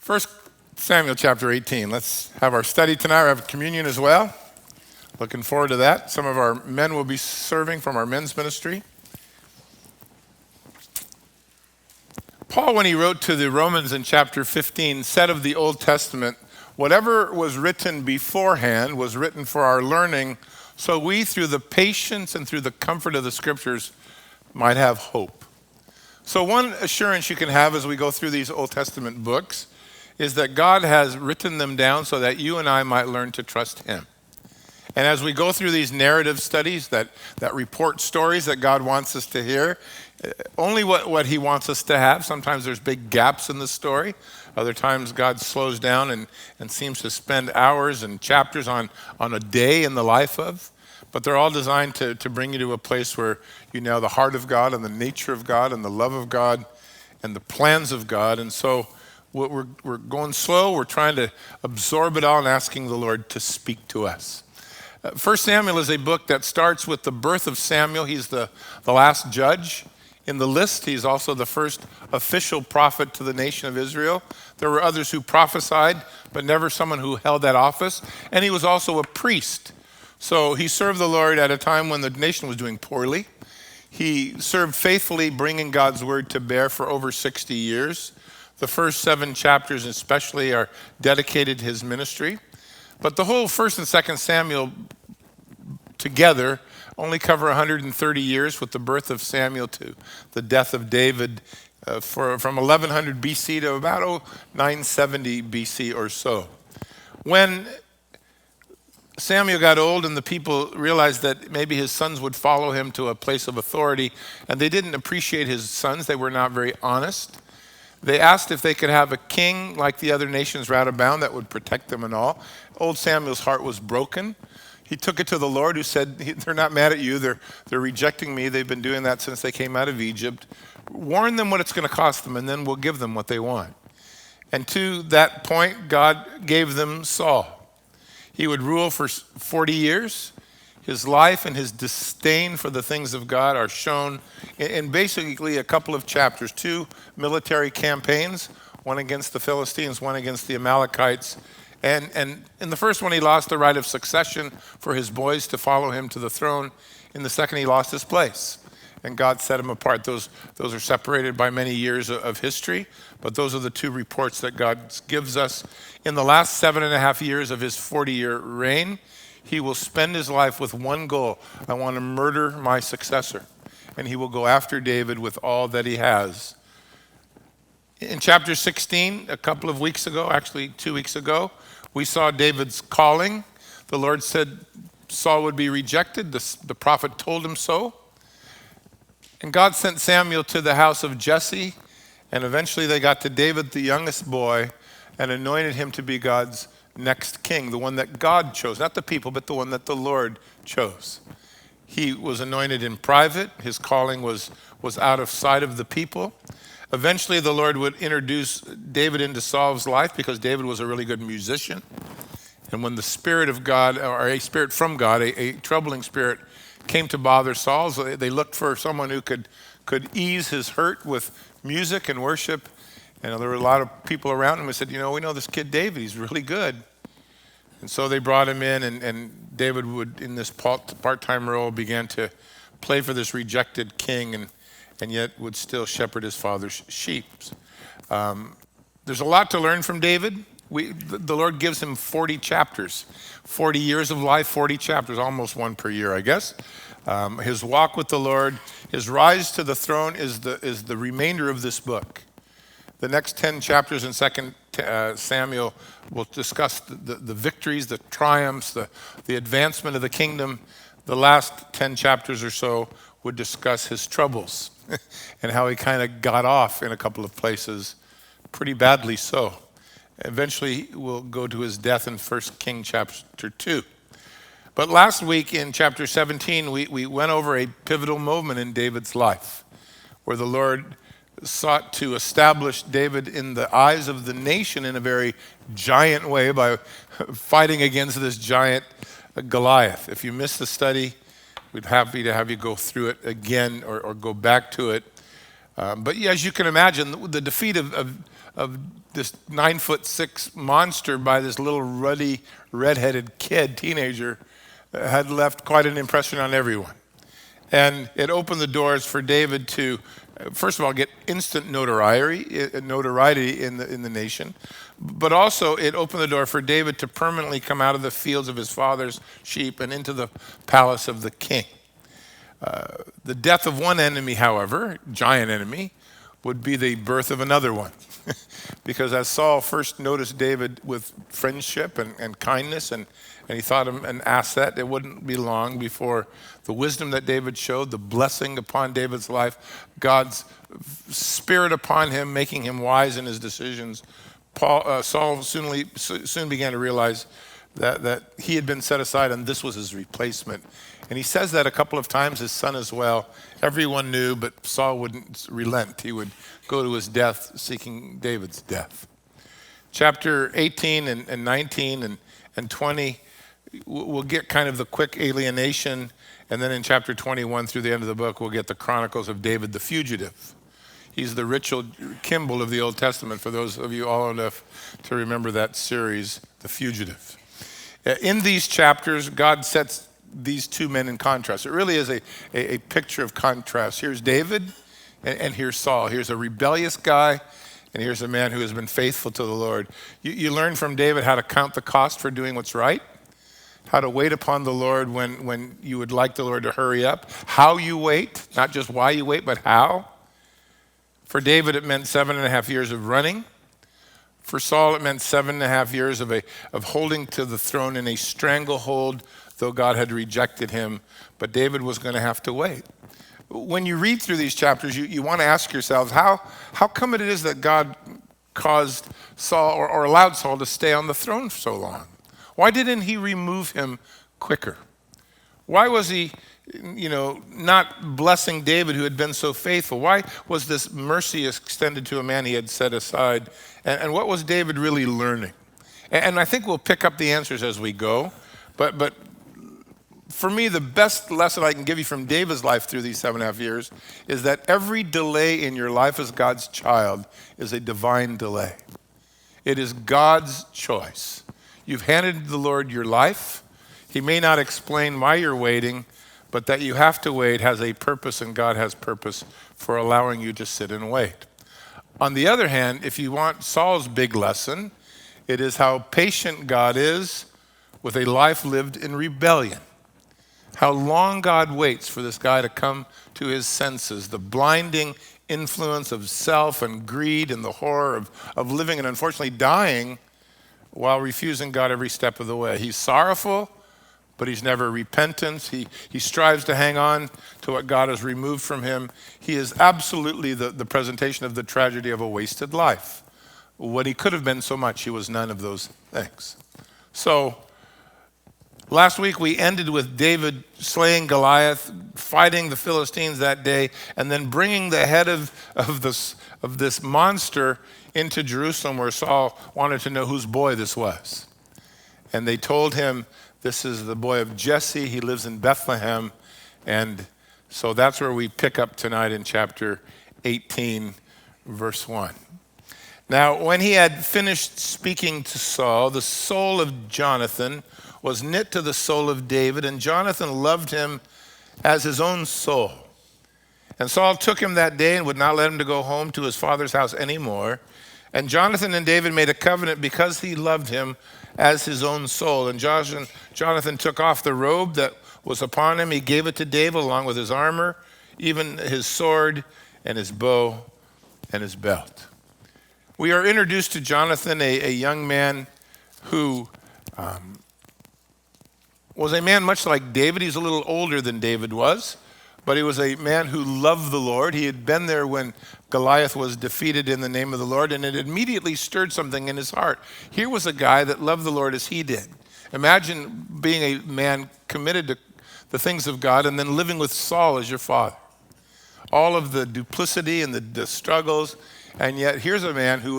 First Samuel chapter 18. Let's have our study tonight. We have communion as well. Looking forward to that. Some of our men will be serving from our men's ministry. Paul, when he wrote to the Romans in chapter 15, said of the Old Testament, whatever was written beforehand was written for our learning, so we, through the patience and through the comfort of the Scriptures, might have hope. So one assurance you can have as we go through these Old Testament books is that God has written them down so that you and I might learn to trust Him. And as we go through these narrative studies that report stories that God wants us to hear, only what He wants us to have. Sometimes there's big gaps in the story. Other times God slows down and seems to spend hours and chapters on a day in the life of. But they're all designed to bring you to a place where you know the heart of God and the nature of God and the love of God and the plans of God. And so we're going slow. We're trying to absorb it all and asking the Lord to speak to us. First Samuel is a book that starts with the birth of Samuel. He's the last judge in the list. He's also the first official prophet to the nation of Israel. There were others who prophesied, but never someone who held that office. And he was also a priest. So he served the Lord at a time when the nation was doing poorly. He served faithfully, bringing God's word to bear for over 60 years. The first 7 chapters especially are dedicated to his ministry. But the whole 1st and 2nd Samuel together only cover 130 years, with the birth of Samuel to the death of David from 1100 BC to about 970 BC or so. When Samuel got old and the people realized that maybe his sons would follow him to a place of authority, and they didn't appreciate his sons, they were not very honest. They asked if they could have a king like the other nations round about that would protect them and all. Old Samuel's heart was broken. He took it to the Lord, who said, they're not mad at you, they're rejecting me. They've been doing that since they came out of Egypt. Warn them what it's going to cost them, and then we'll give them what they want. And to that point, God gave them Saul. He would rule for 40 years. His life and his disdain for the things of God are shown in basically a couple of chapters. 2 military campaigns, one against the Philistines, one against the Amalekites. And in the first one, he lost the right of succession for his boys to follow him to the throne. In the second, he lost his place, and God set him apart. Those are separated by many years of history, but those are the 2 reports that God gives us. In the last 7.5 years of his 40-year reign, he will spend his life with one goal: I want to murder my successor. And he will go after David with all that he has. In chapter 16, a couple of weeks ago, actually 2 weeks ago, we saw David's calling. The Lord said Saul would be rejected. The prophet told him so. And God sent Samuel to the house of Jesse, and eventually they got to David, the youngest boy, and anointed him to be God's next king, the one that God chose, not the people, but the one that the Lord chose. He was anointed in private. His calling was out of sight of the people. Eventually, the Lord would introduce David into Saul's life because David was a really good musician. And when the Spirit of God, or a spirit from God, a troubling spirit, came to bother Saul, so they looked for someone who could ease his hurt with music and worship. And there were a lot of people around him who said, we know this kid David, he's really good. And so they brought him in, and David would, in this part-time role, began to play for this rejected king and yet would still shepherd his father's sheep. There's a lot to learn from David. The Lord gives him 40 chapters, 40 years of life, 40 chapters, almost one per year, I guess. His walk with the Lord, his rise to the throne is the remainder of this book. The next 10 chapters in 2 Samuel will discuss the victories, the triumphs, the advancement of the kingdom. The last 10 chapters or so would discuss his troubles and how he kind of got off in a couple of places, pretty badly so. Eventually, we'll go to his death in 1 Kings chapter 2. But last week in chapter 17, we went over a pivotal moment in David's life where the Lord sought to establish David in the eyes of the nation in a very giant way by fighting against this giant Goliath. If you missed the study, we'd be happy to have you go through it again or go back to it. But as you can imagine, the defeat of of this 9'6" monster by this little ruddy, redheaded kid, teenager, had left quite an impression on everyone. And it opened the doors for David to, first of all, get instant notoriety in the nation, but also it opened the door for David to permanently come out of the fields of his father's sheep and into the palace of the king. The death of one enemy, however, giant enemy, would be the birth of another one. Because as Saul first noticed David with friendship and kindness, and he thought him an asset, it wouldn't be long before the wisdom that David showed, the blessing upon David's life, God's spirit upon him, making him wise in his decisions, Saul soon began to realize that he had been set aside and this was his replacement. And he says that a couple of times, his son as well. Everyone knew, but Saul wouldn't relent. He would go to his death, seeking David's death. Chapter 18 and 19 and 20, we'll get kind of the quick alienation. And then in chapter 21 through the end of the book, we'll get the Chronicles of David the Fugitive. He's the Richard Kimball of the Old Testament, for those of you old enough to remember that series, The Fugitive. In these chapters, God sets these two men in contrast. It really is a picture of contrast. Here's David, and here's Saul. Here's a rebellious guy, and here's a man who has been faithful to the Lord. You learn from David how to count the cost for doing what's right, how to wait upon the Lord when you would like the Lord to hurry up, how you wait, not just why you wait, but how. For David, it meant 7.5 years of running. For Saul, it meant 7.5 years of holding to the throne in a stranglehold, though God had rejected him. But David was going to have to wait. When you read through these chapters, you want to ask yourselves, how come it is that God caused Saul or allowed Saul to stay on the throne for so long? Why didn't he remove him quicker? Why was he not blessing David, who had been so faithful? Why was this mercy extended to a man he had set aside? And what was David really learning? And I think we'll pick up the answers as we go. But for me, the best lesson I can give you from David's life through these 7.5 years is that every delay in your life as God's child is a divine delay. It is God's choice. You've handed the Lord your life. He may not explain why you're waiting, but that you have to wait has a purpose, and God has purpose for allowing you to sit and wait. On the other hand, if you want Saul's big lesson, it is how patient God is with a life lived in rebellion. How long God waits for this guy to come to his senses, the blinding influence of self and greed and the horror of living and unfortunately dying while refusing God every step of the way. He's sorrowful, but he's never repentant. He strives to hang on to what God has removed from him. He is absolutely the presentation of the tragedy of a wasted life. When he could have been so much, he was none of those things. So, last week we ended with David slaying Goliath, fighting the Philistines that day, and then bringing the head of this monster into Jerusalem, where Saul wanted to know whose boy this was. And they told him, this is the boy of Jesse. He lives in Bethlehem. And so that's where we pick up tonight in chapter 18, verse 1. Now, when he had finished speaking to Saul, the soul of Jonathan was knit to the soul of David, and Jonathan loved him as his own soul. And Saul took him that day and would not let him to go home to his father's house anymore. And Jonathan and David made a covenant because he loved him as his own soul. And Jonathan took off the robe that was upon him. He gave it to David along with his armor, even his sword and his bow and his belt. We are introduced to Jonathan, a young man who was a man much like David. He's a little older than David was, but he was a man who loved the Lord. He had been there when Goliath was defeated in the name of the Lord, and it immediately stirred something in his heart. Here was a guy that loved the Lord as he did. Imagine being a man committed to the things of God and then living with Saul as your father. All of the duplicity and the struggles, and yet here's a man who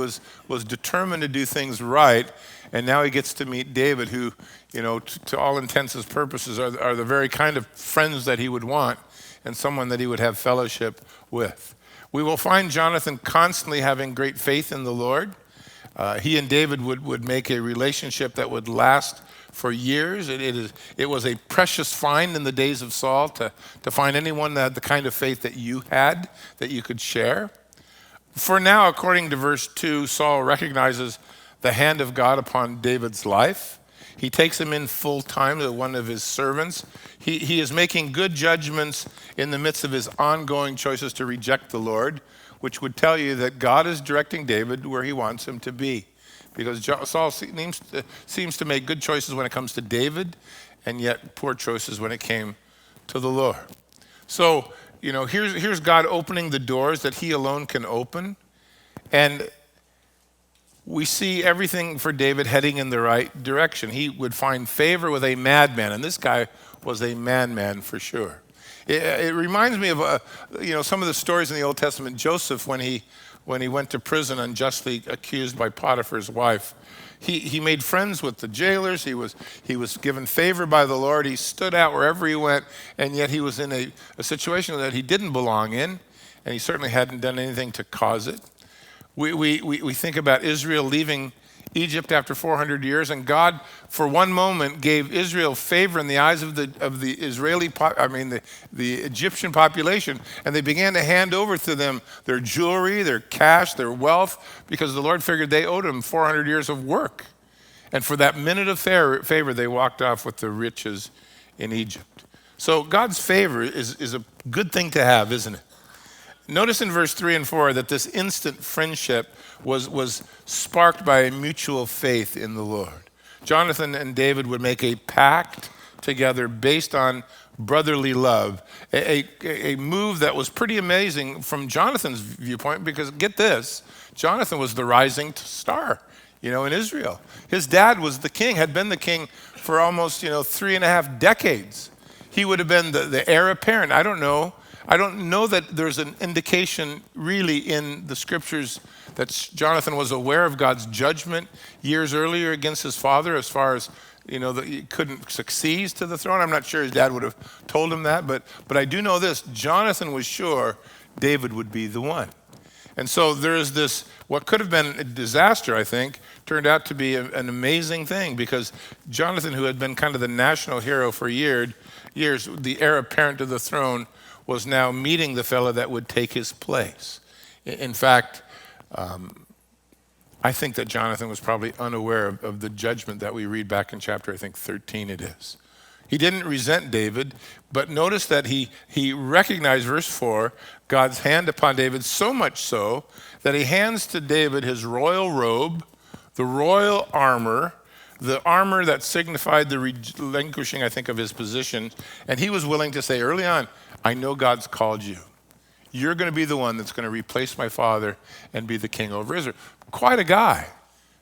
was determined to do things right, and now he gets to meet David, who, to all intents and purposes are the very kind of friends that he would want and someone that he would have fellowship with. We will find Jonathan constantly having great faith in the Lord. He and David would make a relationship that would last for years. It was a precious find in the days of Saul to find anyone that had the kind of faith that you had, that you could share. For now, according to verse 2, Saul recognizes the hand of God upon David's life. He takes him in full time as one of his servants. He is making good judgments in the midst of his ongoing choices to reject the Lord, which would tell you that God is directing David where he wants him to be. Because Saul seems to make good choices when it comes to David, and yet poor choices when it came to the Lord. So, here's God opening the doors that he alone can open. And we see everything for David heading in the right direction. He would find favor with a madman, and this guy was a madman for sure. It reminds me of some of the stories in the Old Testament. Joseph, when he went to prison unjustly accused by Potiphar's wife, he made friends with the jailers. He was given favor by the Lord. He stood out wherever he went, and yet he was in a situation that he didn't belong in, and he certainly hadn't done anything to cause it. We think about Israel leaving Egypt after 400 years, and God, for one moment, gave Israel favor in the eyes of the the Egyptian population, and they began to hand over to them their jewelry, their cash, their wealth, because the Lord figured they owed them 400 years of work. And for that minute of favor, they walked off with the riches in Egypt. So God's favor is a good thing to have, isn't it? Notice in verse 3 and 4 that this instant friendship was sparked by a mutual faith in the Lord. Jonathan and David would make a pact together based on brotherly love, a move that was pretty amazing from Jonathan's viewpoint, because get this, Jonathan was the rising star, in Israel. His dad was the king, had been the king for almost, 3.5 decades. He would have been the heir apparent. I don't know that there's an indication really in the scriptures that Jonathan was aware of God's judgment years earlier against his father, as far as, that he couldn't succeed to the throne. I'm not sure his dad would have told him that, but I do know this. Jonathan was sure David would be the one. And so there is this, what could have been a disaster, I think, turned out to be an amazing thing, because Jonathan, who had been kind of the national hero for years, the heir apparent to the throne, was now meeting the fellow that would take his place. In fact, I think that Jonathan was probably unaware of the judgment that we read back in chapter, 13 it is. He didn't resent David, but notice that he recognized, verse 4, God's hand upon David, so much so that he hands to David his royal robe, the royal armor, the armor that signified the relinquishing, I think, of his position. And he was willing to say early on, I know God's called you. You're going to be the one that's going to replace my father and be the king over Israel. Quite a guy.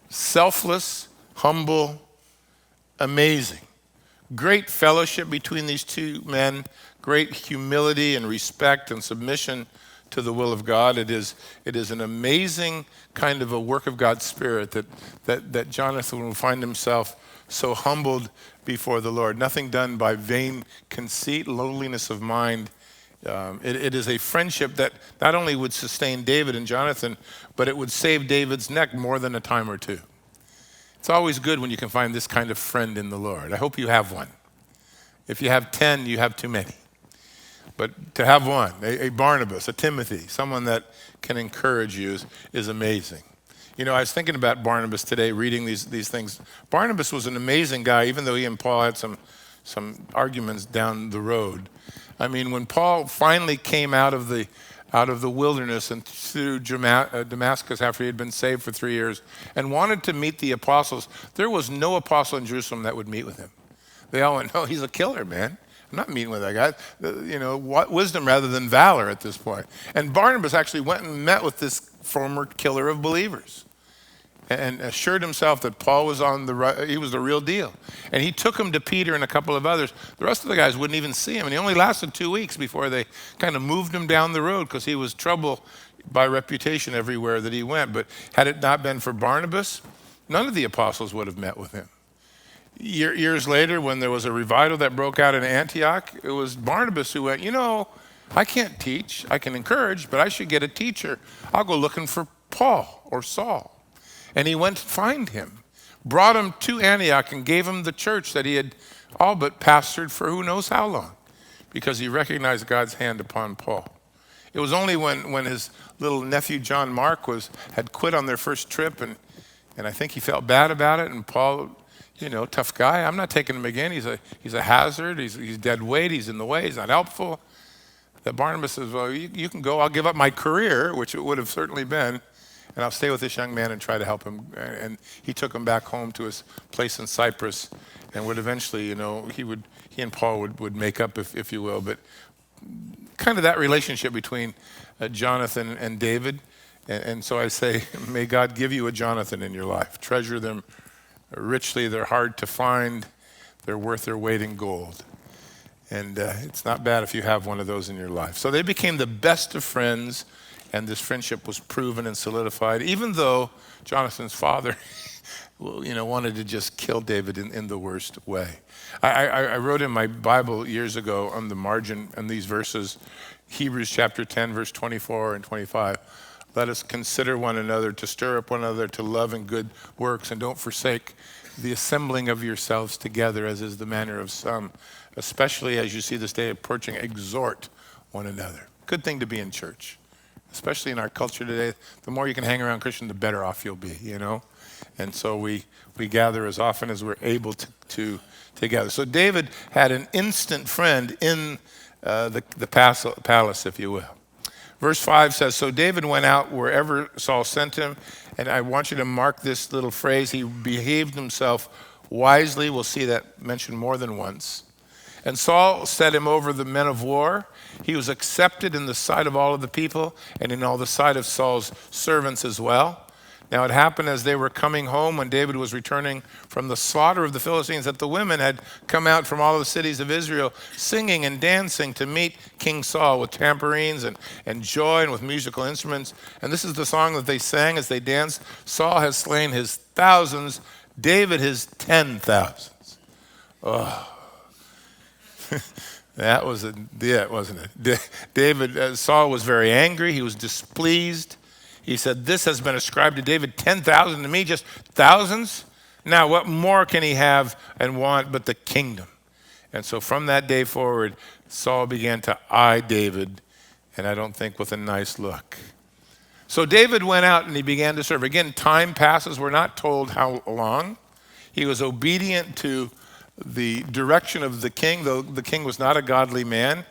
Selfless, humble, amazing. Great fellowship between these two men. Great humility and respect and submission to the will of God. It is an amazing kind of a work of God's Spirit that Jonathan will find himself so humbled before the Lord. Nothing done by vain conceit, lowliness of mind. It is a friendship that not only would sustain David and Jonathan, but it would save David's neck more than a time or two. It's always good when you can find this kind of friend in the Lord. I hope you have one. If you have 10, you have too many. But to have one, a Barnabas, a Timothy, someone that can encourage you is amazing. I was thinking about Barnabas today, reading these things. Barnabas was an amazing guy, even though he and Paul had some arguments down the road. I mean, when Paul finally came out of the wilderness and through Damascus after he had been saved for 3 years and wanted to meet the apostles, there was no apostle in Jerusalem that would meet with him. They all went, no, he's a killer, man. I'm not meeting with that guy. Wisdom rather than valor at this point. And Barnabas actually went and met with this former killer of believers and assured himself that Paul was he was the real deal. And he took him to Peter and a couple of others. The rest of the guys wouldn't even see him. And he only lasted 2 weeks before they kind of moved him down the road, because he was trouble by reputation everywhere that he went. But had it not been for Barnabas, none of the apostles would have met with him. Years later, when there was a revival that broke out in Antioch, it was Barnabas who went, I can't teach. I can encourage, but I should get a teacher. I'll go looking for Paul or Saul. And he went to find him, brought him to Antioch and gave him the church that he had all but pastored for who knows how long, because he recognized God's hand upon Paul. It was only when his little nephew John Mark had quit on their first trip, and I think he felt bad about it, and Paul, tough guy, I'm not taking him again. He's a hazard, he's dead weight, he's in the way, he's not helpful. That Barnabas says, well, you can go, I'll give up my career, which it would have certainly been, and I'll stay with this young man and try to help him. And he took him back home to his place in Cyprus, and would eventually, he and Paul would make up, if you will. But kind of that relationship between Jonathan and David. And so I say, may God give you a Jonathan in your life. Treasure them richly. They're hard to find. They're worth their weight in gold. And it's not bad if you have one of those in your life. So they became the best of friends, and this friendship was proven and solidified, even though Jonathan's father wanted to just kill David in the worst way. I wrote in my Bible years ago on the margin on these verses, Hebrews chapter 10, verse 24 and 25. Let us consider one another, to stir up one another to love and good works, and don't forsake the assembling of yourselves together, as is the manner of some, especially as you see this day approaching. Exhort one another. Good thing to be in church, especially in our culture today. The more you can hang around Christians, the better off you'll be, And so we gather as often as we're able to gather. So David had an instant friend in the palace, if you will. Verse 5 says, so David went out wherever Saul sent him, and I want you to mark this little phrase, he behaved himself wisely. We'll see that mentioned more than once. And Saul set him over the men of war. He was accepted in the sight of all of the people, and in all the sight of Saul's servants as well. Now it happened as they were coming home, when David was returning from the slaughter of the Philistines, that the women had come out from all the cities of Israel, singing and dancing to meet King Saul with tambourines and joy and with musical instruments. And this is the song that they sang as they danced. Saul has slain his thousands, David his 10,000s. Oh. That was it, wasn't it? Saul was very angry. He was displeased. He said, this has been ascribed to David, 10,000 to me, just thousands? Now, what more can he have and want but the kingdom? And so from that day forward, Saul began to eye David, and I don't think with a nice look. So David went out and he began to serve. Again, time passes. We're not told how long. He was obedient to the direction of the king, though the king was not a godly man.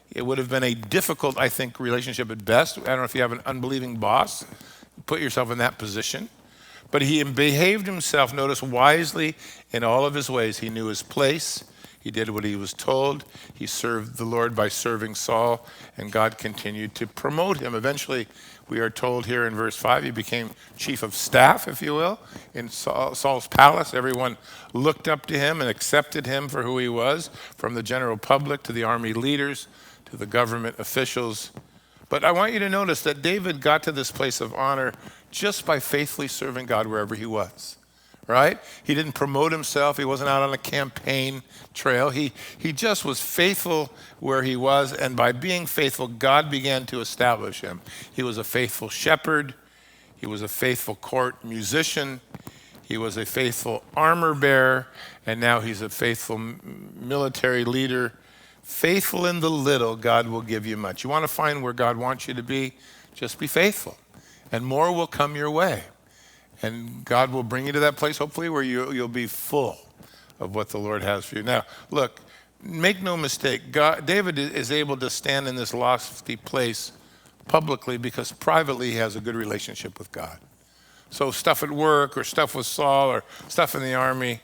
It would have been a difficult, I think, relationship at best. I don't know if you have an unbelieving boss. Put yourself in that position. But he behaved himself, notice, wisely in all of his ways. He knew his place. He did what he was told. He served the Lord by serving Saul, and God continued to promote him. Eventually, we are told here in verse 5, he became chief of staff, if you will, in Saul's palace. Everyone looked up to him and accepted him for who he was, from the general public to the army leaders to the government officials. But I want you to notice that David got to this place of honor just by faithfully serving God wherever he was, right? He didn't promote himself. He wasn't out on a campaign trail. He just was faithful where he was, and by being faithful, God began to establish him. He was a faithful shepherd. He was a faithful court musician. He was a faithful armor bearer, and now he's a faithful military leader. Faithful in the little, God will give you much. You want to find where God wants you to be? Just be faithful, and more will come your way. And God will bring you to that place, hopefully, where you'll be full of what the Lord has for you. Now, look, make no mistake, David is able to stand in this lofty place publicly because privately he has a good relationship with God. So stuff at work or stuff with Saul or stuff in the army,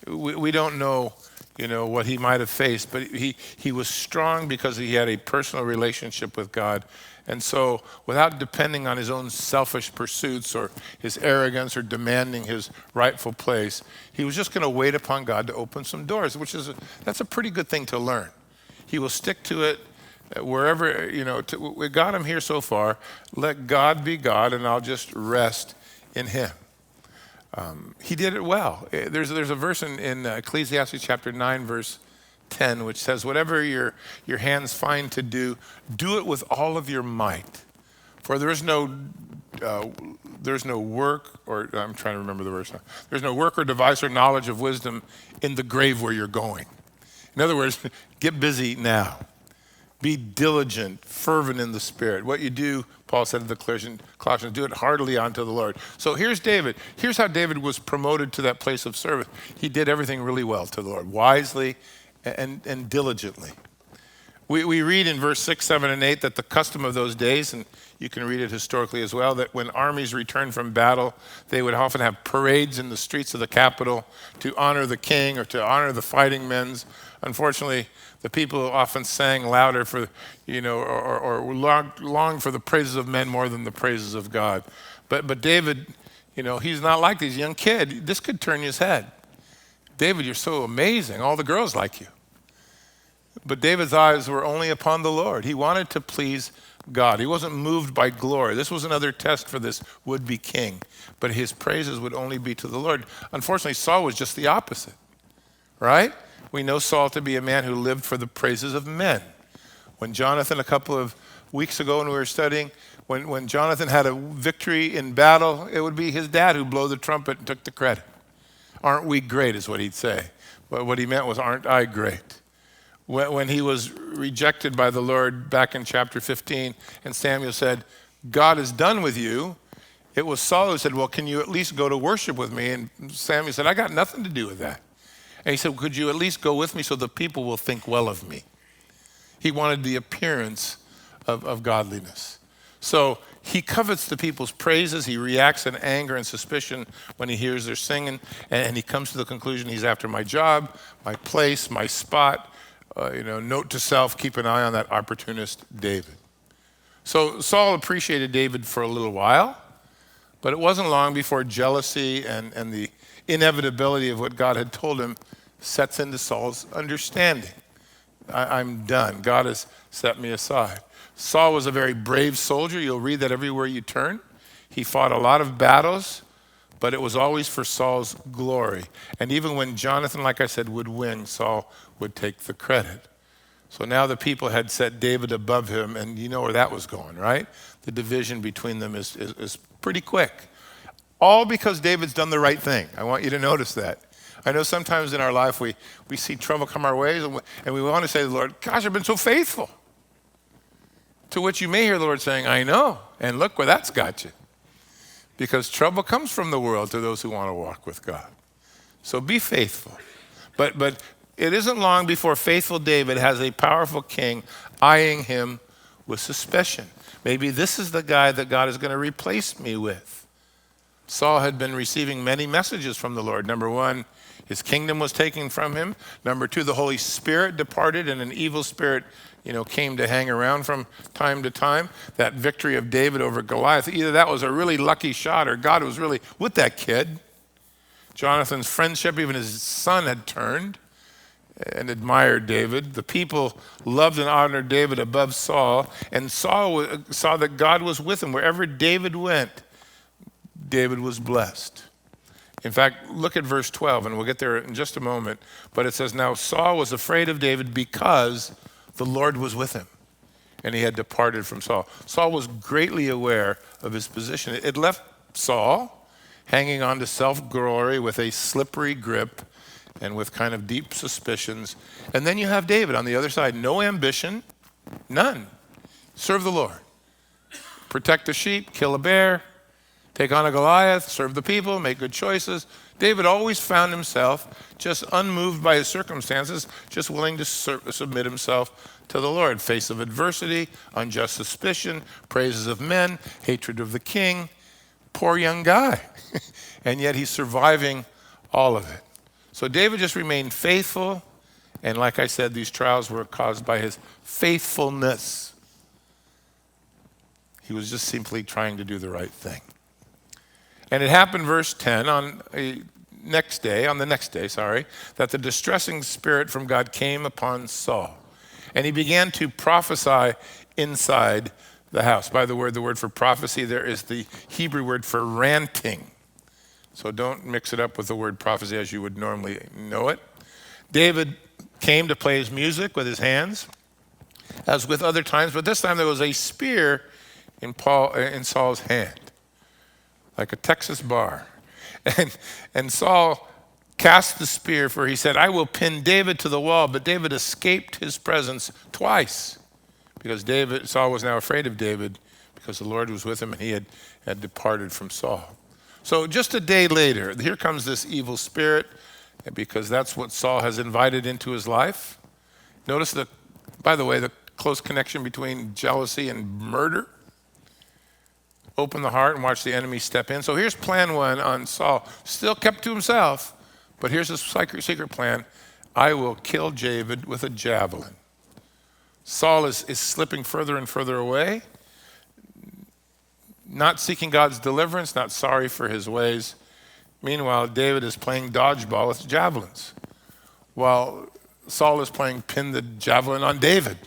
we don't know what he might have faced, but he was strong because he had a personal relationship with God. And so without depending on his own selfish pursuits or his arrogance or demanding his rightful place, he was just going to wait upon God to open some doors, that's a pretty good thing to learn. He will stick to it wherever, we got him here so far. Let God be God, and I'll just rest in him. He did it well. There's a verse in Ecclesiastes chapter 9, verse 10, which says, whatever your hands find to do, do it with all of your might. For there's no work, or I'm trying to remember the verse now. There's no work or device or knowledge of wisdom in the grave where you're going. In other words, get busy now. Be diligent, fervent in the Spirit. What you do, Paul said to the Colossians, do it heartily unto the Lord. So here's David. Here's how David was promoted to that place of service. He did everything really well to the Lord, wisely and diligently. We read in verse 6, 7, and 8 that the custom of those days, and you can read it historically as well, that when armies returned from battle, they would often have parades in the streets of the capital to honor the king or to honor the fighting men. Unfortunately, the people often sang louder for, or longed for the praises of men more than the praises of God. But David, he's not like this young kid. This could turn his head. David, you're so amazing. All the girls like you. But David's eyes were only upon the Lord. He wanted to please God. He wasn't moved by glory. This was another test for this would-be king. But his praises would only be to the Lord. Unfortunately, Saul was just the opposite, right? We know Saul to be a man who lived for the praises of men. When Jonathan, a couple of weeks ago when we were studying, when Jonathan had a victory in battle, it would be his dad who blew the trumpet and took the credit. Aren't we great is what he'd say. But what he meant was, aren't I great? When he was rejected by the Lord back in chapter 15, and Samuel said, God is done with you, it was Saul who said, well, can you at least go to worship with me? And Samuel said, I got nothing to do with that. And he said, could you at least go with me so the people will think well of me? He wanted the appearance of godliness. So he covets the people's praises. He reacts in anger and suspicion when he hears their singing. And he comes to the conclusion he's after my job, my place, my spot. Note to self, keep an eye on that opportunist David. So Saul appreciated David for a little while, but it wasn't long before jealousy and the inevitability of what God had told him sets into Saul's understanding. I'm done. God has set me aside. Saul was a very brave soldier. You'll read that everywhere you turn. He fought a lot of battles, but it was always for Saul's glory. And even when Jonathan, like I said, would win, Saul would take the credit. So now the people had set David above him, and you know where that was going, right? The division between them is pretty quick. All because David's done the right thing. I want you to notice that. I know sometimes in our life we see trouble come our way, and we want to say to the Lord, gosh, I've been so faithful. To which you may hear the Lord saying, I know, and look where that's got you. Because trouble comes from the world to those who want to walk with God. So be faithful. But it isn't long before faithful David has a powerful king eyeing him with suspicion. Maybe this is the guy that God is going to replace me with. Saul had been receiving many messages from the Lord. Number one, his kingdom was taken from him. Number two, the Holy Spirit departed and an evil spirit, came to hang around from time to time. That victory of David over Goliath, either that was a really lucky shot or God was really with that kid. Jonathan's friendship, even his son had turned and admired David. The people loved and honored David above Saul, and Saul saw that God was with him. Wherever David went, David was blessed. In fact, look at verse 12, and we'll get there in just a moment. But it says, now Saul was afraid of David because the Lord was with him, and he had departed from Saul. Saul was greatly aware of his position. It left Saul hanging on to self-glory with a slippery grip and with kind of deep suspicions. And then you have David on the other side. No ambition, none. Serve the Lord. Protect the sheep, kill a bear, take on a Goliath, serve the people, make good choices. David always found himself just unmoved by his circumstances, just willing to submit himself to the Lord. Face of adversity, unjust suspicion, praises of men, hatred of the king. Poor young guy. And yet he's surviving all of it. So David just remained faithful. And like I said, these trials were caused by his faithfulness. He was just simply trying to do the right thing. And it happened, verse 10, on the next day, that the distressing spirit from God came upon Saul. And he began to prophesy inside the house. By the word for prophecy, there is the Hebrew word for ranting. So don't mix it up with the word prophecy as you would normally know it. David came to play his music with his hands, as with other times, but this time there was a spear in Saul's hand, like a Texas bar. And Saul cast the spear, for he said, I will pin David to the wall. But David escaped his presence twice, because Saul was now afraid of David, because the Lord was with him and he had departed from Saul. So just a day later, here comes this evil spirit, because that's what Saul has invited into his life. Notice, by the way, the close connection between jealousy and murder. Open the heart and watch the enemy step in. So here's plan one on Saul. Still kept to himself, but here's his secret plan. I will kill David with a javelin. Saul is slipping further and further away, not seeking God's deliverance, not sorry for his ways. Meanwhile, David is playing dodgeball with javelins, while Saul is playing pin the javelin on David.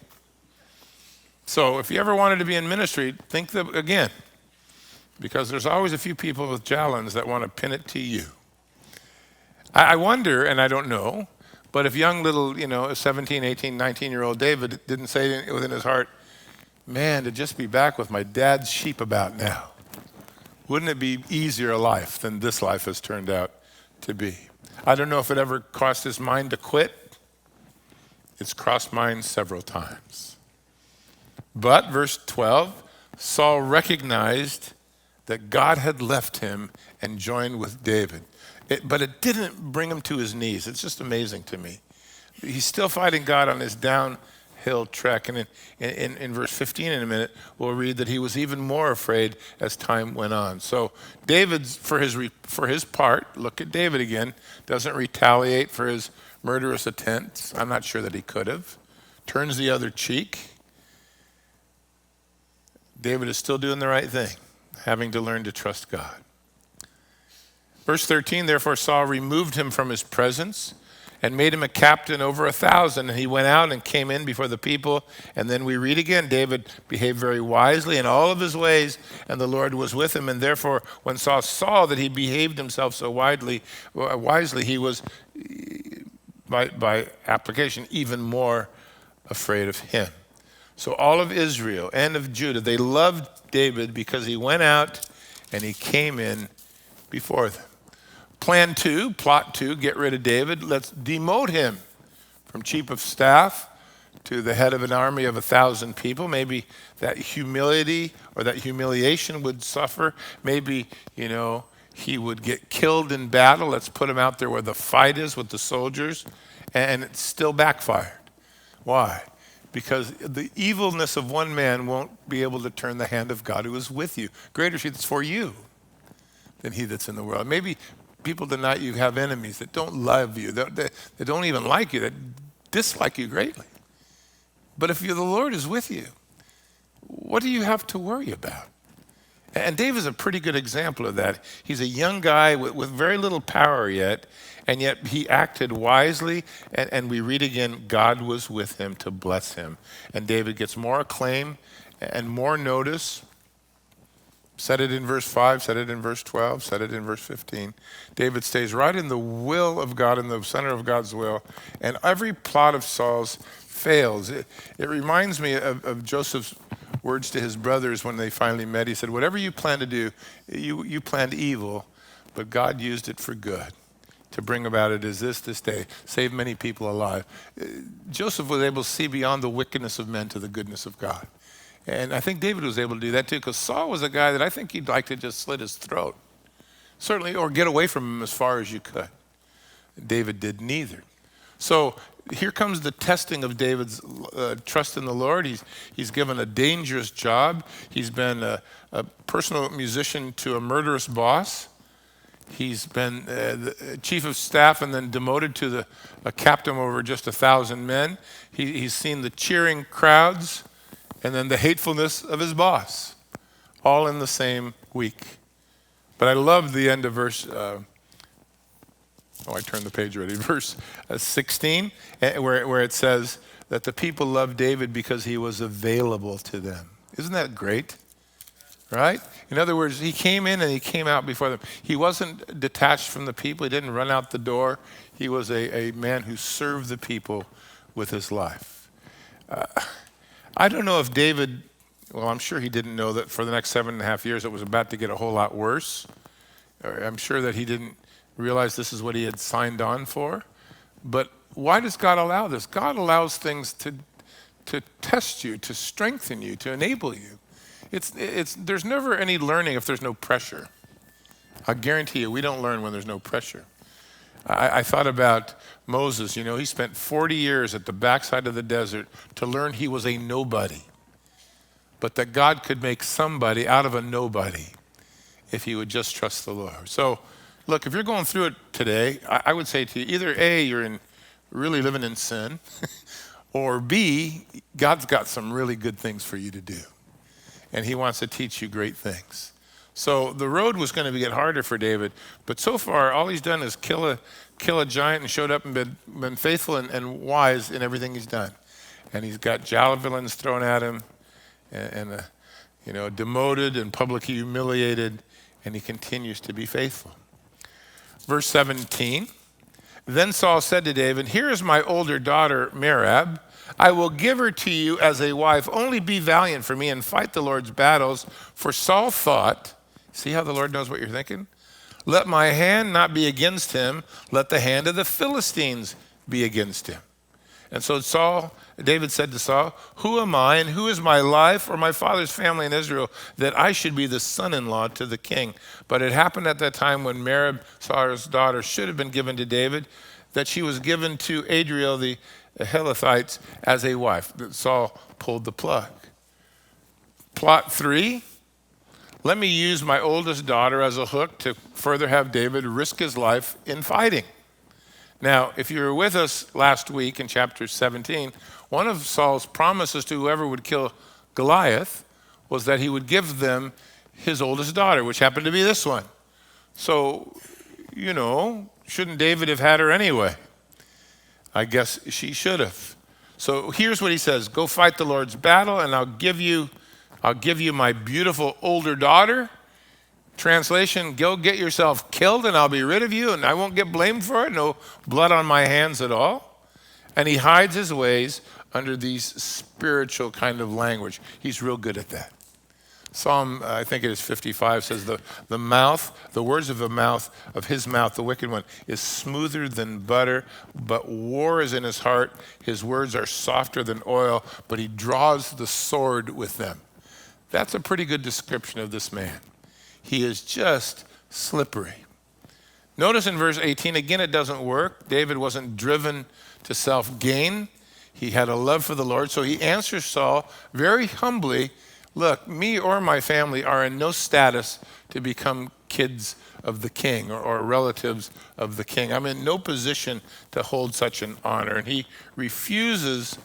So if you ever wanted to be in ministry, think again, because there's always a few people with javelins that want to pin it to you. I wonder, and I don't know, but if young little, 17, 18, 19-year-old David didn't say within his heart, man, to just be back with my dad's sheep about now. Wouldn't it be easier a life than this life has turned out to be? I don't know if it ever crossed his mind to quit. It's crossed mine several times. But, verse 12, Saul recognized that God had left him and joined with David. But it didn't bring him to his knees. It's just amazing to me. He's still fighting God on his downhill trek. And in verse 15 in a minute, we'll read that he was even more afraid as time went on. So David, for his part, look at David again, doesn't retaliate for his murderous attempts. I'm not sure that he could have. Turns the other cheek. David is still doing the right thing, having to learn to trust God. Verse 13, therefore Saul removed him from his presence and made him a captain over 1,000. And he went out and came in before the people. And then we read again, David behaved very wisely in all of his ways, and the Lord was with him. And therefore, when Saul saw that he behaved himself so wisely, he was, by application, even more afraid of him. So all of Israel and of Judah, they loved David because he went out and he came in before them. Plot two, get rid of David. Let's demote him from chief of staff to the head of an army of 1,000 people. Maybe that humility or that humiliation would suffer. Maybe, he would get killed in battle. Let's put him out there where the fight is with the soldiers. And it still backfired. Why? Because the evilness of one man won't be able to turn the hand of God who is with you. Greater is he that's for you than he that's in the world. Maybe people tonight, you have enemies that don't love you, that don't even like you, that dislike you greatly. But if the Lord is with you, what do you have to worry about? And David's a pretty good example of that. He's a young guy with very little power yet he acted wisely, and we read again, God was with him to bless him. And David gets more acclaim and more notice. Said it in verse 5, said it in verse 12, said it in verse 15. David stays right in the will of God, in the center of God's will, and every plot of Saul's fails. It reminds me of Joseph's words to his brothers when they finally met. He said, whatever you plan to do, you planned evil, but God used it for good to bring about it as this day, save many people alive. Joseph was able to see beyond the wickedness of men to the goodness of God. And I think David was able to do that too, because Saul was a guy that I think he'd like to just slit his throat. Certainly, or get away from him as far as you could. David did neither. So here comes the testing of David's trust in the Lord. He's given a dangerous job. He's been a personal musician to a murderous boss. He's been the chief of staff and then demoted to a captain over just 1,000 men. He's seen the cheering crowds and then the hatefulness of his boss, all in the same week. But I love the end of verse, I turned the page already, verse 16, where it says that the people loved David because he was available to them. Isn't that great? right? In other words, he came in and he came out before them. He wasn't detached from the people. He didn't run out the door. He was a man who served the people with his life. I don't know if David, well, I'm sure he didn't know that for the next 7.5 years it was about to get a whole lot worse. I'm sure that he didn't realize this is what he had signed on for. But why does God allow this? God allows things to test you, to strengthen you, to enable you. There's never any learning if there's no pressure. I guarantee you, we don't learn when there's no pressure. I thought about Moses. He spent 40 years at the backside of the desert to learn he was a nobody, but that God could make somebody out of a nobody if he would just trust the Lord. So, look, if you're going through it today, I would say to you, either A, you're really living in sin, or B, God's got some really good things for you to do, and he wants to teach you great things. So the road was going to get harder for David, but so far all he's done is kill a giant and showed up and been faithful and wise in everything he's done. And he's got javelins thrown at him and demoted and publicly humiliated, and he continues to be faithful. Verse 17, then Saul said to David, here is my older daughter Merab. I will give her to you as a wife. Only be valiant for me and fight the Lord's battles. For Saul thought, see how the Lord knows what you're thinking? Let my hand not be against him. Let the hand of the Philistines be against him. And so David said to Saul, who am I and who is my life or my father's family in Israel that I should be the son-in-law to the king? But it happened at that time when Merab, Saul's daughter, should have been given to David, that she was given to Adriel the Hittite as a wife. Saul pulled the plug. Plot 3, let me use my oldest daughter as a hook to further have David risk his life in fighting. Now, if you were with us last week in chapter 17, one of Saul's promises to whoever would kill Goliath was that he would give them his oldest daughter, which happened to be this one. So, shouldn't David have had her anyway? I guess she should have. So here's what he says, go fight the Lord's battle and I'll give you my beautiful older daughter. Translation, go get yourself killed and I'll be rid of you and I won't get blamed for it. No blood on my hands at all. And he hides his ways under these spiritual kind of language. He's real good at that. Psalm, I think it is 55, says the words of the mouth of his mouth, the wicked one, is smoother than butter, but war is in his heart. His words are softer than oil, but he draws the sword with them. That's a pretty good description of this man. He is just slippery. Notice in verse 18, again, it doesn't work. David wasn't driven to self-gain. He had a love for the Lord, so he answers Saul very humbly, look, me or my family are in no status to become kids of the king or relatives of the king. I'm in no position to hold such an honor. And he refuses,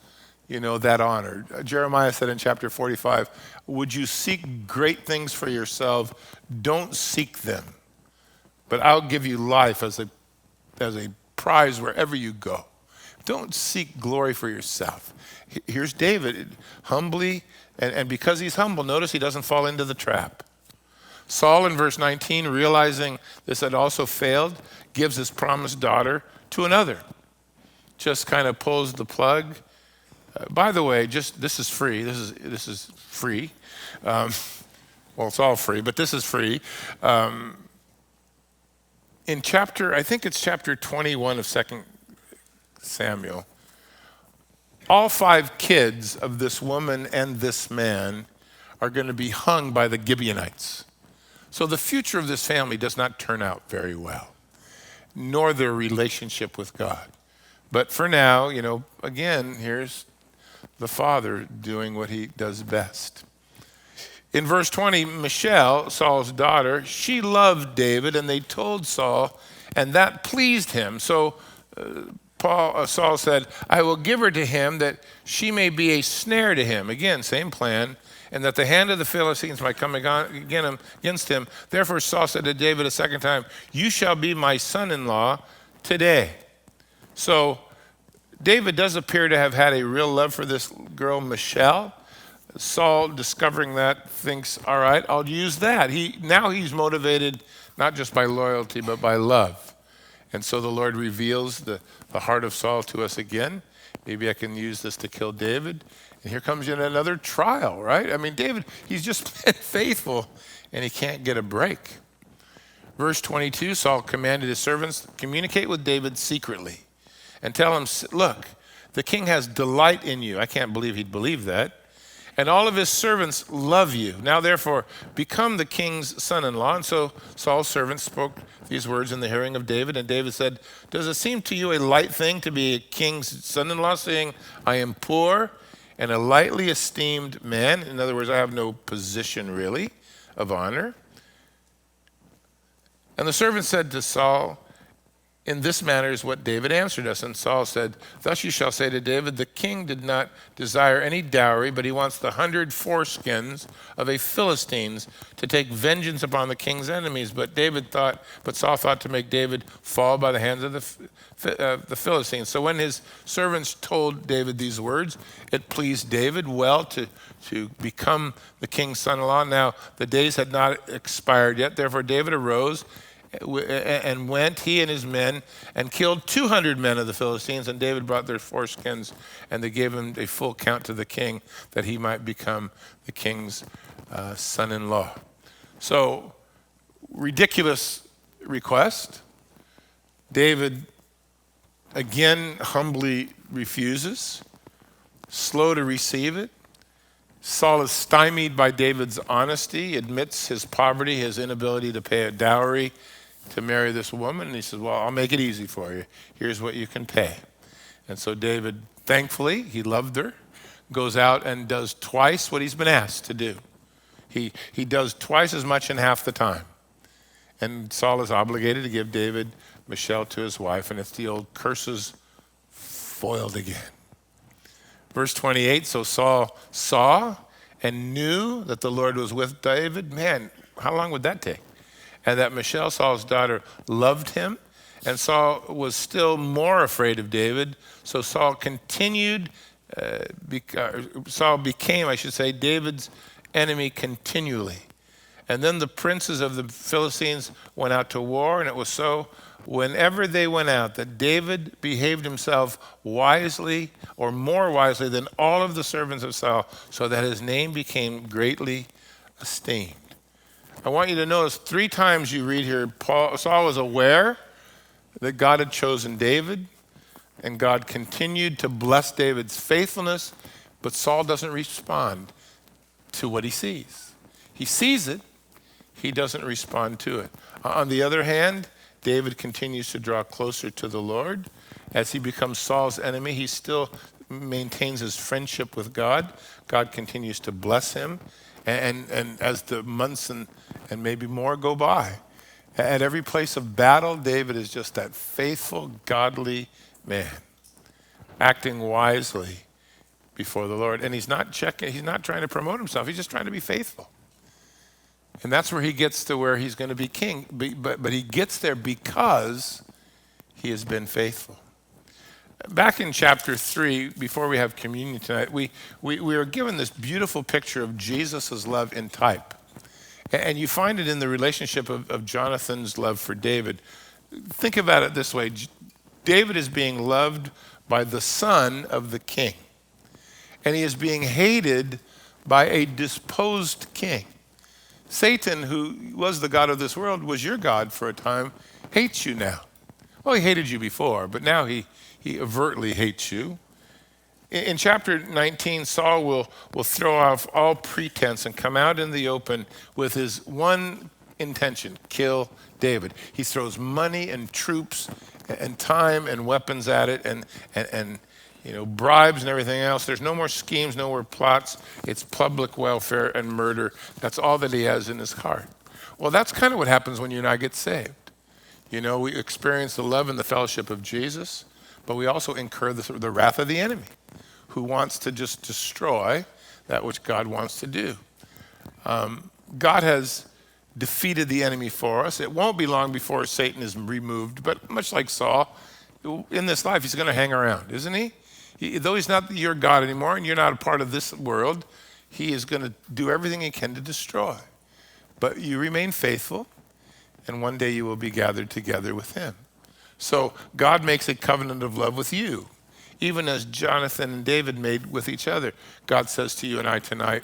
that honor. Jeremiah said in chapter 45, would you seek great things for yourself? Don't seek them. But I'll give you life as a prize wherever you go. Don't seek glory for yourself. Here's David, humbly, and because he's humble, notice he doesn't fall into the trap. Saul in verse 19, realizing this had also failed, gives his promised daughter to another. Just kind of pulls the plug. By the way, this is free. This is free. Well, it's all free, but this is free. In I think it's chapter 21 of 2 Samuel, all 5 kids of this woman and this man are going to be hung by the Gibeonites. So the future of this family does not turn out very well, nor their relationship with God. But for now, again, here's the father doing what he does best. In verse 20, Michal, Saul's daughter, she loved David, and they told Saul, and that pleased him. So Saul said, I will give her to him that she may be a snare to him. Again, same plan. And that the hand of the Philistines might come against him. Therefore Saul said to David a second time, you shall be my son-in-law today. So David does appear to have had a real love for this girl, Michal. Saul, discovering that, thinks, all right, I'll use that. Now he's motivated not just by loyalty, but by love. And so the Lord reveals the heart of Saul to us again. Maybe I can use this to kill David. And here comes yet another trial, right? I mean, David, he's just been faithful, and he can't get a break. Verse 22, Saul commanded his servants, communicate with David secretly and tell him, look, the king has delight in you. I can't believe he'd believe that. And all of his servants love you. Now, therefore, become the king's son-in-law. And so Saul's servants spoke these words in the hearing of David. And David said, does it seem to you a light thing to be a king's son-in-law, saying, I am poor and a lightly esteemed man? In other words, I have no position really of honor. And the servant said to Saul, in this manner is what David answered us. And Saul said, thus you shall say to David, the king did not desire any dowry, but he wants the 100 foreskins of a Philistines to take vengeance upon the king's enemies. But Saul thought to make David fall by the hands of the Philistines. So when his servants told David these words, it pleased David well to become the king's son-in-law. Now the days had not expired yet. Therefore David arose and went, he and his men, and killed 200 men of the Philistines. And David brought their foreskins, and they gave him a full count to the king, that he might become the king's son-in-law. So, ridiculous request. David again humbly refuses, slow to receive it. Saul is stymied by David's honesty, admits his poverty, his inability to pay a dowry to marry this woman. And he says, well, I'll make it easy for you. Here's what you can pay. And so David, thankfully, he loved her, goes out and does twice what he's been asked to do. He does twice as much in half the time. And Saul is obligated to give David Michal to his wife, and it's the old curses foiled again. Verse 28, so Saul saw and knew that the Lord was with David. Man, how long would that take? And that Michal, Saul's daughter, loved him. And Saul was still more afraid of David. So Saul became, David's enemy continually. And then the princes of the Philistines went out to war, and it was so whenever they went out that David behaved himself wisely, or more wisely than all of the servants of Saul, so that his name became greatly esteemed. I want you to notice 3 times you read here, Saul was aware that God had chosen David, and God continued to bless David's faithfulness, but Saul doesn't respond to what he sees. He sees it, he doesn't respond to it. On the other hand, David continues to draw closer to the Lord. As he becomes Saul's enemy, he still maintains his friendship with God. God continues to bless him. And as the months and maybe more go by, at every place of battle, David is just that faithful, godly man, acting wisely before the Lord. And he's not trying to promote himself. He's just trying to be faithful. And that's where he gets to where he's going to be king. But he gets there because he has been faithful. Back in chapter 3, before we have communion tonight, we are given this beautiful picture of Jesus' love in type. And you find it in the relationship of Jonathan's love for David. Think about it this way. David is being loved by the son of the king. And he is being hated by a disposed king. Satan, who was the god of this world, was your god for a time, hates you now. Well, he hated you before, but now he overtly hates you. In chapter 19, Saul will throw off all pretense and come out in the open with his one intention, kill David. He throws money and troops and time and weapons at it and bribes and everything else. There's no more schemes, no more plots. It's public welfare and murder. That's all that he has in his heart. Well, that's kind of what happens when you and I get saved. We experience the love and the fellowship of Jesus, but we also incur the wrath of the enemy, who wants to just destroy that which God wants to do. God has defeated the enemy for us. It won't be long before Satan is removed, but much like Saul, in this life, he's going to hang around, isn't he? Though he's not your God anymore and you're not a part of this world, he is going to do everything he can to destroy. But you remain faithful, and one day you will be gathered together with him. So God makes a covenant of love with you, even as Jonathan and David made with each other. God says to you and I tonight,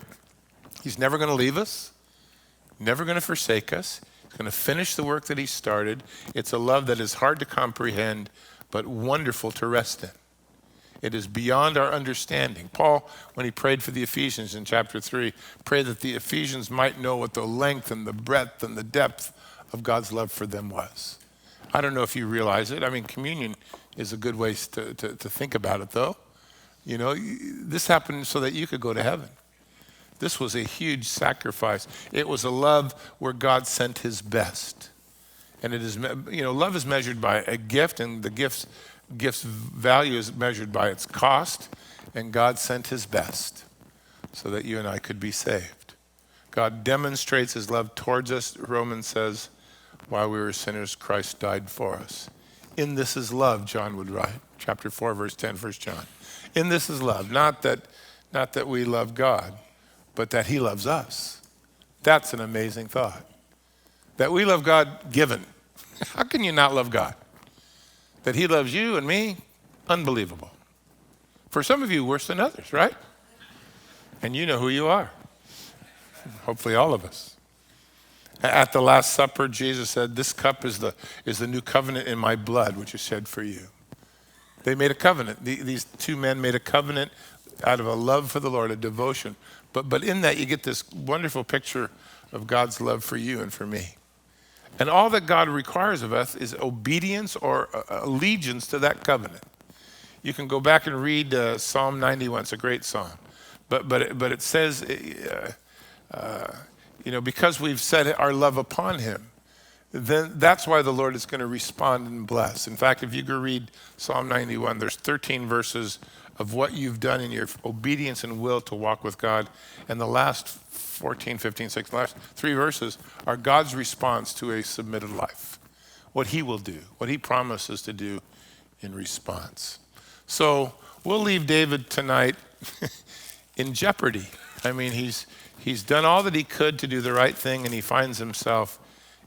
he's never going to leave us, never going to forsake us. He's going to finish the work that he started. It's a love that is hard to comprehend, but wonderful to rest in. It is beyond our understanding. Paul, when he prayed for the Ephesians in chapter 3, prayed that the Ephesians might know what the length and the breadth and the depth of God's love for them was. I don't know if you realize it. I mean, communion is a good way to think about it, though. You know, this happened so that you could go to heaven. This was a huge sacrifice. It was a love where God sent his best. And it is, you know, love is measured by a gift, and the gift's value is measured by its cost, and God sent his best so that you and I could be saved. God demonstrates his love towards us. Romans says, while we were sinners, Christ died for us. In this is love, John would write, chapter 4, verse 10, 1 John. In this is love, not that we love God, but that he loves us. That's an amazing thought. That we love God given. How can you not love God? That he loves you and me, unbelievable. For some of you, worse than others, right? And you know who you are. Hopefully all of us. At the Last Supper, Jesus said, this cup is the new covenant in my blood, which is shed for you. They made a covenant. These two men made a covenant out of a love for the Lord, a devotion. But in that, you get this wonderful picture of God's love for you and for me. And all that God requires of us is obedience or allegiance to that covenant. You can go back and read Psalm 91. It's a great psalm. But it says, you know, because we've set our love upon him, then that's why the Lord is going to respond and bless. In fact, if you go read Psalm 91, there's 13 verses of what you've done in your obedience and will to walk with God. And the last 14, 15, 16, last 3 verses are God's response to a submitted life. What he will do, what he promises to do in response. So we'll leave David tonight in jeopardy. I mean, he's done all that he could to do the right thing, and he finds himself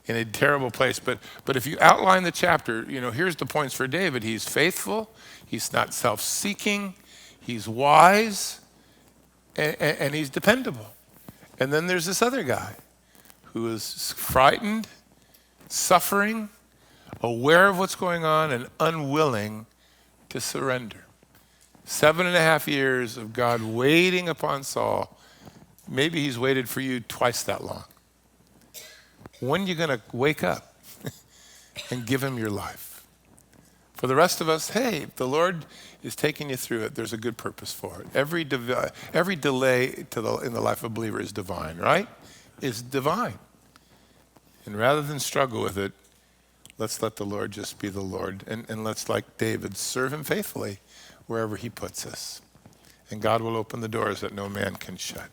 in a terrible place. But if you outline the chapter, you know, here's the points for David. He's faithful. He's not self-seeking. He's wise. And he's dependable. And then there's this other guy who is frightened, suffering, aware of what's going on, and unwilling to surrender. 7.5 years of God waiting upon Saul. Maybe he's waited for you twice that long. When are you going to wake up and give him your life? For the rest of us, hey, if the Lord is taking you through it, there's a good purpose for it. Every delay in the life of a believer is divine, right? Is divine. And rather than struggle with it, let's let the Lord just be the Lord. And let's, like David, serve him faithfully wherever he puts us. And God will open the doors that no man can shut.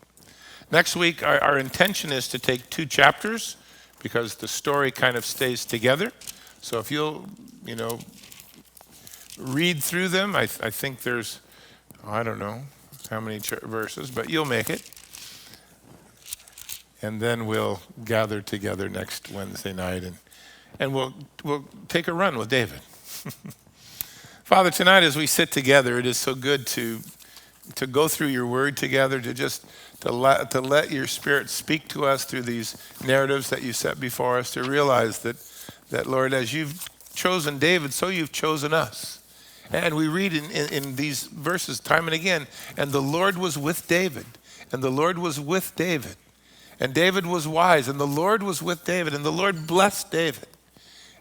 Next week, our intention is to take 2 chapters because the story kind of stays together. So if you'll, you know, read through them, I think there's, I don't know how many verses, but you'll make it. And then we'll gather together next Wednesday night and we'll take a run with David. Father, tonight as we sit together, it is so good to go through your word together, to let your Spirit speak to us through these narratives that you set before us, to realize that Lord, as you've chosen David, so you've chosen us. And we read in these verses time and again, and the Lord was with David, and the Lord was with David, and David was wise, and the Lord was with David, and the Lord blessed David.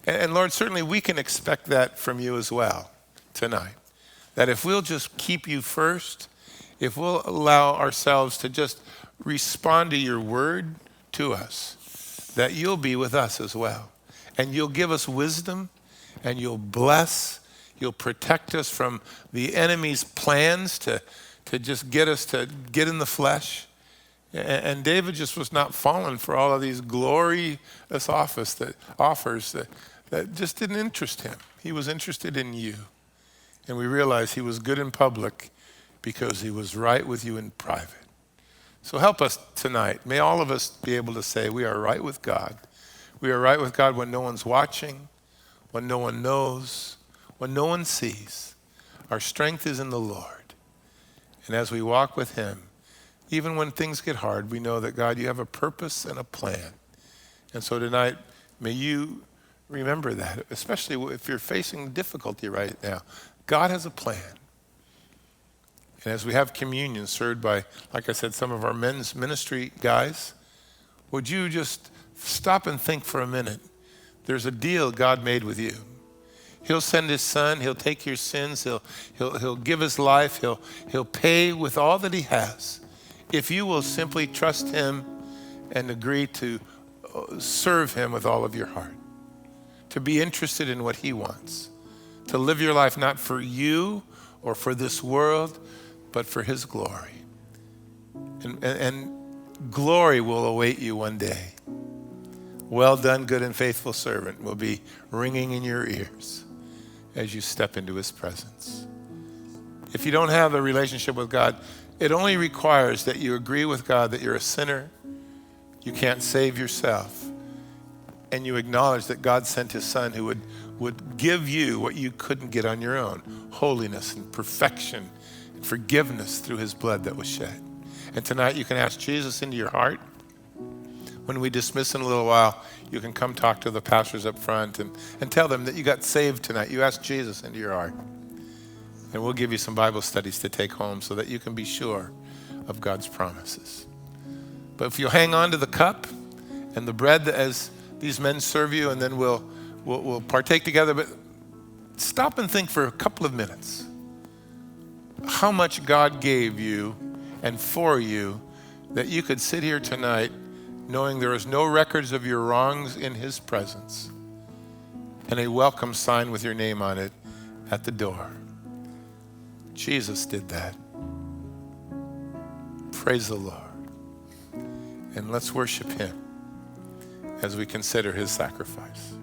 And Lord, certainly we can expect that from you as well tonight. That if we'll just keep you first, if we'll allow ourselves to just respond to your word to us, that you'll be with us as well. And you'll give us wisdom, and you'll bless, you'll protect us from the enemy's plans to just get us to get in the flesh. And David just was not fallen for all of these glorious offers that just didn't interest him. He was interested in you. And we realize he was good in public because he was right with you in private. So help us tonight. May all of us be able to say we are right with God. We are right with God when no one's watching, when no one knows, when no one sees. Our strength is in the Lord. And as we walk with him, even when things get hard, we know that, God, you have a purpose and a plan. And so tonight, may you remember that, especially if you're facing difficulty right now. God has a plan. And as we have communion served by, like I said, some of our men's ministry guys, would you just stop and think for a minute? There's a deal God made with you. He'll send his son. He'll take your sins. He'll give his life. He'll pay with all that he has. If you will simply trust him and agree to serve him with all of your heart, to be interested in what he wants, to live your life not for you or for this world, but for his glory. And glory will await you one day. Well done, good and faithful servant will be ringing in your ears as you step into his presence. If you don't have a relationship with God, it only requires that you agree with God that you're a sinner, you can't save yourself, and you acknowledge that God sent his son who would give you what you couldn't get on your own, holiness and perfection and forgiveness through his blood that was shed. And tonight you can ask Jesus into your heart. When we dismiss in a little while, you can come talk to the pastors up front and tell them that you got saved tonight. You asked Jesus into your heart. And we'll give you some Bible studies to take home so that you can be sure of God's promises. But if you'll hang on to the cup and the bread as these men serve you, and then we'll partake together. But stop and think for a couple of minutes how much God gave you and for you that you could sit here tonight knowing there is no records of your wrongs in his presence and a welcome sign with your name on it at the door. Jesus did that. Praise the Lord. And let's worship him as we consider his sacrifice.